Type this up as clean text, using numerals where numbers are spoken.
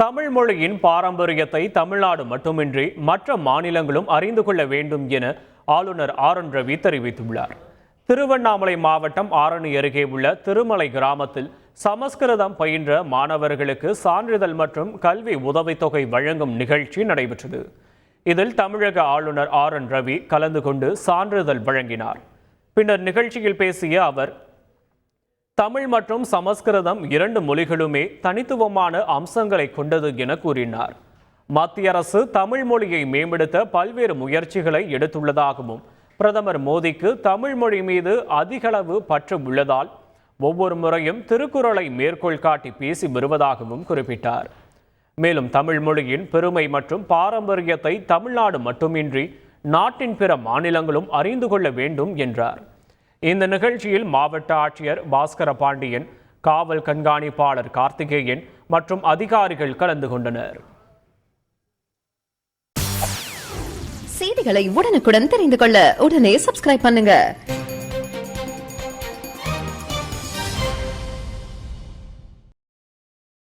தமிழ் மொழியின் பாரம்பரியத்தை தமிழ்நாடு மட்டுமின்றி மற்ற மாநிலங்களும் அறிந்து கொள்ள வேண்டும் என ஆளுநர் ஆர் என் ரவி தெரிவித்துள்ளார். திருவண்ணாமலை மாவட்டம் ஆரணி அருகே உள்ள திருமலை கிராமத்தில் சமஸ்கிருதம் பயின்ற மாணவர்களுக்கு சான்றிதழ் மற்றும் கல்வி உதவித்தொகை வழங்கும் நிகழ்ச்சி நடைபெற்றது. இதில் தமிழக ஆளுநர் ஆர் என் ரவி கலந்து கொண்டு சான்றிதழ் வழங்கினார். பின்னர் நிகழ்ச்சியில் பேசிய அவர், தமிழ் மற்றும் சமஸ்கிருதம் இரண்டு மொழிகளுமே தனித்துவமான அம்சங்களை கொண்டது என கூறினார். மத்திய அரசு தமிழ் மொழியை மேம்படுத்த பல்வேறு முயற்சிகளை எடுத்துள்ளதாகவும், பிரதமர் மோடிக்கு தமிழ் மொழி மீது அதிகளவு பற்று உள்ளதால் ஒவ்வொரு முறையும் திருக்குறளை மேற்கோள் காட்டி பேசி வருவதாகவும் குறிப்பிட்டார். மேலும் தமிழ் மொழியின் பெருமை மற்றும் பாரம்பரியத்தை தமிழ்நாடு மட்டுமின்றி நாட்டின் பிற மாநிலங்களும் அறிந்து கொள்ள வேண்டும் என்றார். இந்த நிகழ்ச்சியில் மாவட்ட ஆட்சியர் பாஸ்கர பாண்டியன், காவல் கண்காணிப்பாளர் கார்த்திகேயன் மற்றும் அதிகாரிகள் கலந்து கொண்டனர். செய்திகளை உடனுக்குடன் தெரிந்து கொள்ள உடனே சப்ஸ்கிரைப் பண்ணுங்க.